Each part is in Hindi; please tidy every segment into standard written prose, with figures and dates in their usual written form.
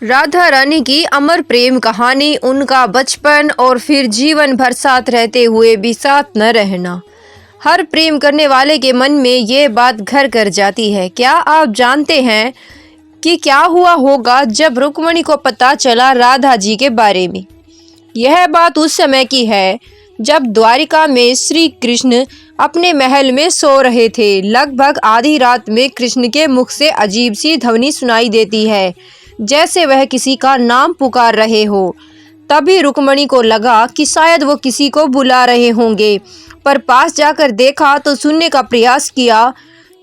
राधा रानी की अमर प्रेम कहानी, उनका बचपन और फिर जीवन भर साथ रहते हुए भी साथ न रहना। हर प्रेम करने वाले के मन में ये बात घर कर जाती है। क्या आप जानते हैं कि क्या हुआ होगा जब रुक्मणी को पता चला राधा जी के बारे में? यह बात उस समय की है जब द्वारिका में श्री कृष्ण अपने महल में सो रहे थे। लगभग आधी रात में कृष्ण के मुख से अजीब सी ध्वनि सुनाई देती है, जैसे वह किसी का नाम पुकार रहे हो। तभी रुक्मणी को लगा कि शायद वो किसी को बुला रहे होंगे, पर पास जाकर देखा तो सुनने का प्रयास किया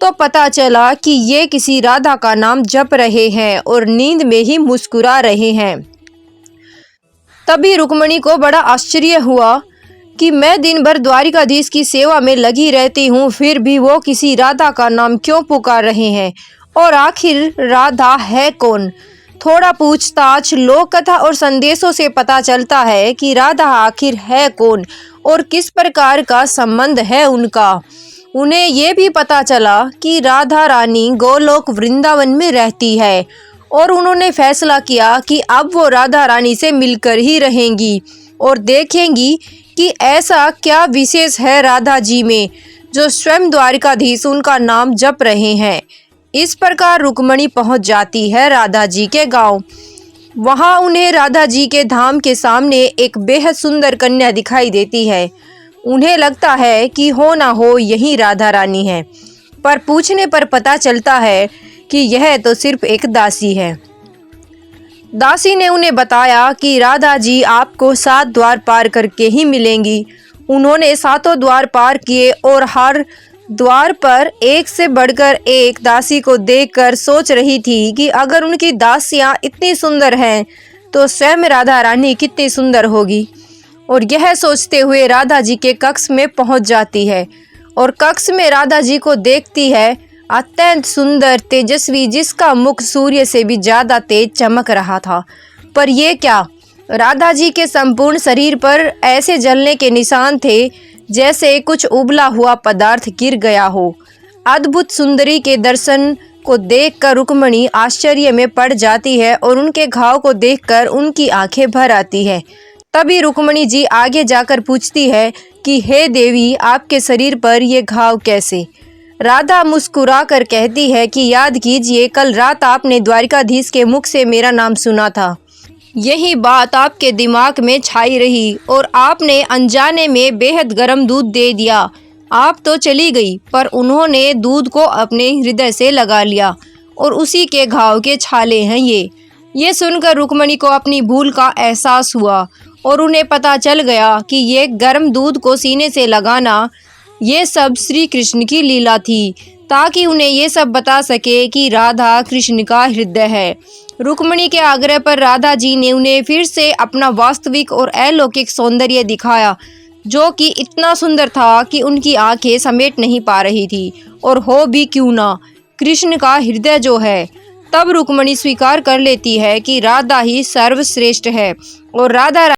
तो पता चला कि ये किसी राधा का नाम जप रहे हैं और नींद में ही मुस्कुरा रहे हैं। तभी रुक्मणी को बड़ा आश्चर्य हुआ कि मैं दिन भर द्वारिकाधीश की सेवा में लगी रहती हूँ, फिर भी वो किसी राधा का नाम क्यों पुकार रहे हैं, और आखिर राधा है कौन? थोड़ा पूछताछ, लोक कथा और संदेशों से पता चलता है कि राधा आखिर है कौन और किस प्रकार का संबंध है उनका। उन्हें ये भी पता चला कि राधा रानी गोलोक वृंदावन में रहती है और उन्होंने फैसला किया कि अब वो राधा रानी से मिलकर ही रहेंगी और देखेंगी कि ऐसा क्या विशेष है राधा जी में जो स्वयं द्वारिकाधीश उनका नाम जप रहे हैं। इस प्रकार रुक्मणी पहुंच जाती है राधा जी के गांव। वहां उन्हें राधा जी के धाम के सामने एक बेहद सुंदर कन्या दिखाई देती है। उन्हें लगता है कि हो ना हो यही राधा रानी है, पर पूछने पर पता चलता है कि यह तो सिर्फ एक दासी है। दासी ने उन्हें बताया कि राधा जी आपको 7 द्वार पार करके ही मिलेंगी। उन्होंने 7 द्वार पार किए और हर द्वार पर एक से बढ़कर एक दासी को देखकर सोच रही थी कि अगर उनकी दासियां इतनी सुंदर हैं तो स्वयं राधा रानी कितनी सुंदर होगी। और यह सोचते हुए राधा जी के कक्ष में पहुंच जाती है और कक्ष में राधा जी को देखती है, अत्यंत सुंदर तेजस्वी, जिसका मुख सूर्य से भी ज़्यादा तेज चमक रहा था। पर यह क्या, राधा जी के संपूर्ण शरीर पर ऐसे जलने के निशान थे जैसे कुछ उबला हुआ पदार्थ गिर गया हो। अद्भुत सुंदरी के दर्शन को देखकर रुक्मणी आश्चर्य में पड़ जाती है और उनके घाव को देखकर उनकी आंखें भर आती है। तभी रुक्मणी जी आगे जाकर पूछती है कि हे देवी, आपके शरीर पर ये घाव कैसे? राधा मुस्कुरा कर कहती है कि याद कीजिए, कल रात आपने द्वारिकाधीश के मुख से मेरा नाम सुना था। यही बात आपके दिमाग में छाई रही और आपने अनजाने में बेहद गर्म दूध दे दिया। आप तो चली गई, पर उन्होंने दूध को अपने हृदय से लगा लिया और उसी के घाव के छाले हैं ये सुनकर रुक्मणी को अपनी भूल का एहसास हुआ और उन्हें पता चल गया कि ये गर्म दूध को सीने से लगाना ये सब श्री कृष्ण की लीला थी, ताकि उन्हें ये सब बता सके कि राधा कृष्ण का हृदय है। रुक्मणी के आग्रह पर राधा जी ने उन्हें फिर से अपना वास्तविक और अलौकिक सौंदर्य दिखाया, जो कि इतना सुंदर था कि उनकी आंखें समेट नहीं पा रही थी। और हो भी क्यों ना, कृष्ण का हृदय जो है। तब रुक्मणी स्वीकार कर लेती है कि राधा ही सर्वश्रेष्ठ है और राधा